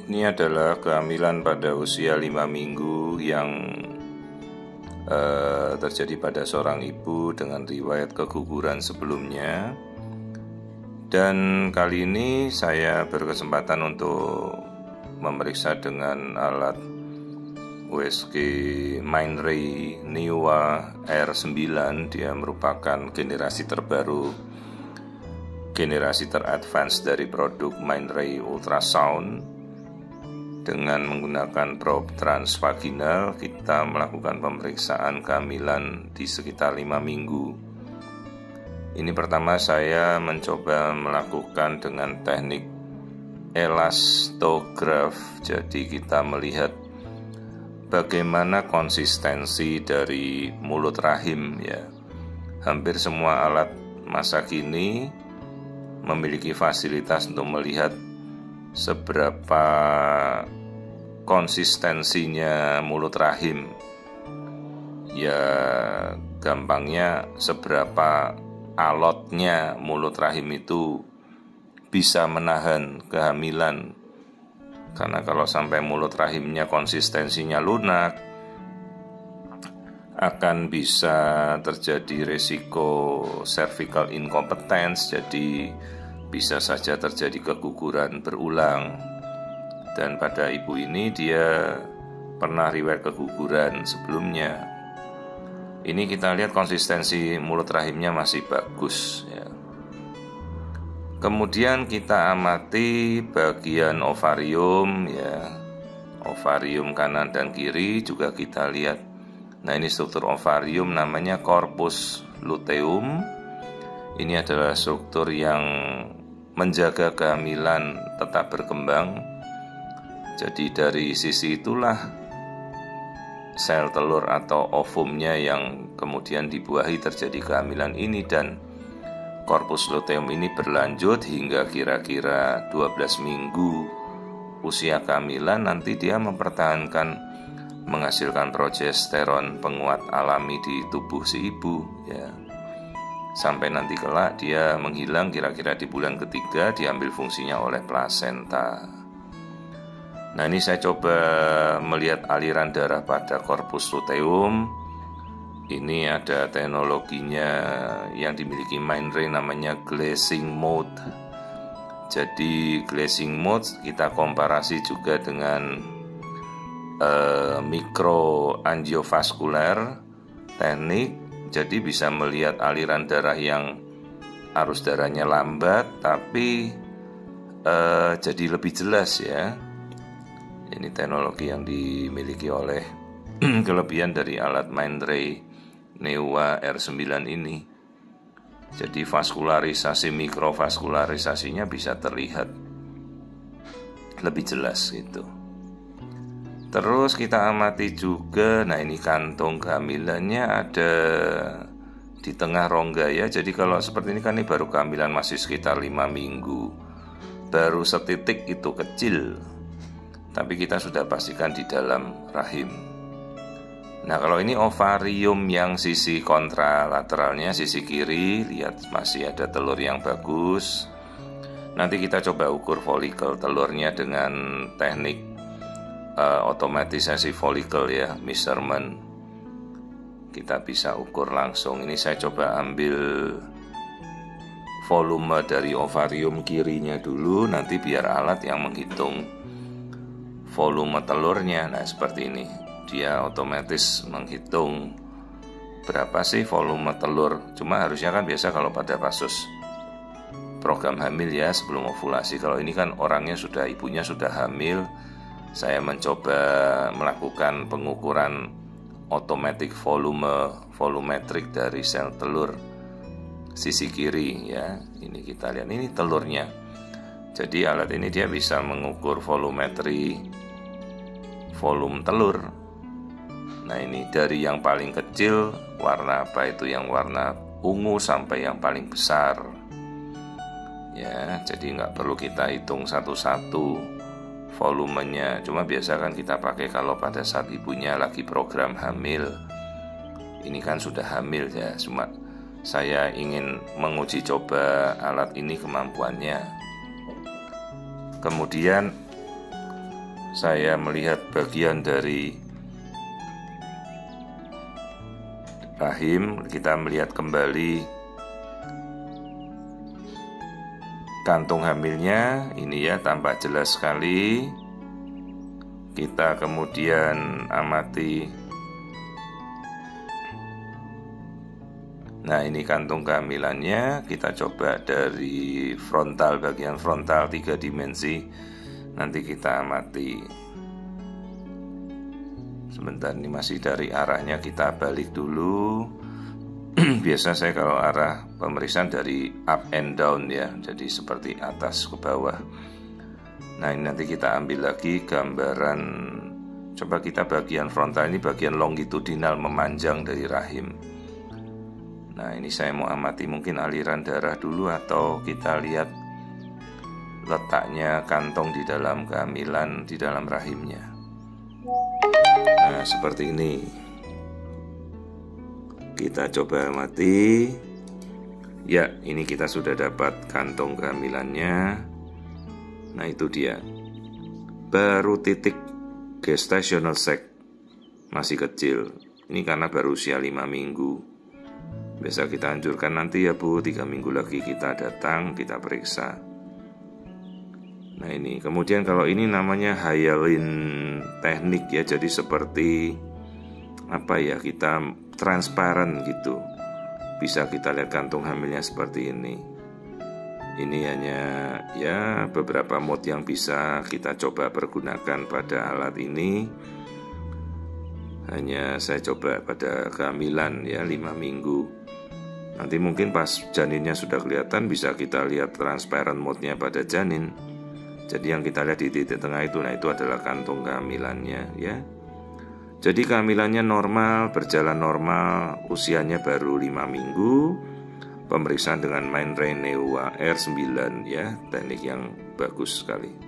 Ini adalah kehamilan pada usia 5 minggu yang terjadi pada seorang ibu dengan riwayat keguguran sebelumnya. Dan kali ini saya berkesempatan untuk memeriksa dengan alat USG Mindray Neowa R9. Dia merupakan generasi terbaru, generasi teradvance dari produk Mindray Ultrasound. Dengan menggunakan probe transvaginal, kita melakukan pemeriksaan kehamilan di sekitar 5 minggu. Ini pertama saya mencoba melakukan dengan teknik elastograf. Jadi kita melihat bagaimana konsistensi dari mulut rahim ya. Hampir semua alat masa kini memiliki fasilitas untuk melihat seberapa konsistensinya mulut rahim. Ya gampangnya seberapa alotnya mulut rahim itu bisa menahan kehamilan. Karena kalau sampai mulut rahimnya konsistensinya lunak, akan bisa terjadi resiko cervical incompetence, jadi bisa saja terjadi keguguran berulang. Dan pada ibu ini dia pernah riwayat keguguran sebelumnya. Ini kita lihat konsistensi mulut rahimnya masih bagus ya. Kemudian kita amati bagian ovarium ya. Ovarium kanan dan kiri juga kita lihat. Nah, ini struktur ovarium namanya corpus luteum. Ini adalah struktur yang menjaga kehamilan tetap berkembang. Jadi dari sisi itulah sel telur atau ovumnya yang kemudian dibuahi terjadi kehamilan ini, dan corpus luteum ini berlanjut hingga kira-kira 12 minggu usia kehamilan. Nanti dia mempertahankan menghasilkan progesteron penguat alami di tubuh si ibu ya. Sampai nanti kelak dia menghilang kira-kira di bulan ketiga, diambil fungsinya oleh plasenta. Nah, ini saya coba melihat aliran darah pada corpus luteum. Ini ada teknologinya yang dimiliki Mindray namanya glazing mode. Jadi glazing mode kita komparasi juga dengan mikroangiovaskular teknik. Jadi bisa melihat aliran darah yang arus darahnya lambat tapi jadi lebih jelas ya. Ini teknologi yang dimiliki oleh kelebihan dari alat Mindray Neowa R9 ini. Jadi vaskularisasi, mikrovaskularisasinya bisa terlihat lebih jelas gitu. Terus kita amati juga, nah ini kantung kehamilannya ada di tengah rongga ya. Jadi kalau seperti ini kan ini baru kehamilan masih sekitar 5 minggu. Baru setitik itu kecil, tapi kita sudah pastikan di dalam rahim. Nah, kalau ini ovarium yang sisi kontralateralnya, sisi kiri, lihat masih ada telur yang bagus. Nanti kita coba ukur folikel telurnya dengan teknik otomatisasi folikel ya, measurement. Kita bisa ukur langsung. Ini saya coba ambil volume dari ovarium kirinya dulu, nanti biar alat yang menghitung volume telurnya. Nah, seperti ini. Dia otomatis menghitung berapa sih volume telur. Cuma harusnya kan biasa kalau pada kasus program hamil ya, sebelum ovulasi. Kalau ini kan orangnya sudah, ibunya sudah hamil. Saya mencoba melakukan pengukuran automatic volumetrik dari sel telur sisi kiri ya. Ini kita lihat, ini telurnya. Jadi alat ini dia bisa mengukur volumetri volume telur. Nah, ini dari yang paling kecil warna apa itu, yang warna ungu sampai yang paling besar ya. Jadi nggak perlu kita hitung satu-satu volumenya. Cuma biasa kan kita pakai kalau pada saat ibunya lagi program hamil. Ini kan sudah hamil ya. Cuma saya ingin menguji coba alat ini kemampuannya. Kemudian saya melihat bagian dari rahim, kita melihat kembali kantung hamilnya. Ini ya, tampak jelas sekali. Kita kemudian amati. Nah, ini kantung kehamilannya. Kita coba dari frontal, bagian frontal 3 dimensi. Nanti kita amati. Sebentar, ini masih dari arahnya, kita balik dulu. Biasa saya kalau arah pemeriksaan dari up and down ya, jadi seperti atas ke bawah. Nah, ini nanti kita ambil lagi gambaran. Coba kita bagian frontal, ini bagian longitudinal memanjang dari rahim. Nah, ini saya mau amati mungkin aliran darah dulu, atau kita lihat letaknya kantong di dalam kehamilan, di dalam rahimnya. Nah, seperti ini. Kita coba amati. Ya, ini kita sudah dapat kantong kehamilannya. Nah, itu dia. Baru titik gestational sac, masih kecil. Ini karena baru usia 5 minggu. Biasa kita anjurkan nanti ya Bu, 3 minggu lagi kita datang, kita periksa. Nah, ini kemudian kalau ini namanya Hyalin teknik ya, jadi seperti apa ya, kita transparan gitu, bisa kita lihat kantung hamilnya seperti ini. Ini hanya ya beberapa mode yang bisa kita coba pergunakan pada alat ini. Hanya saya coba pada kehamilan ya 5 minggu. Nanti mungkin pas janinnya sudah kelihatan, bisa kita lihat transparent mode-nya pada janin. Jadi yang kita lihat di titik tengah itu, nah itu adalah kantung kehamilannya ya. Jadi kehamilannya normal, berjalan normal, usianya baru 5 minggu. Pemeriksaan dengan Mindray Neua R9 ya, teknik yang bagus sekali.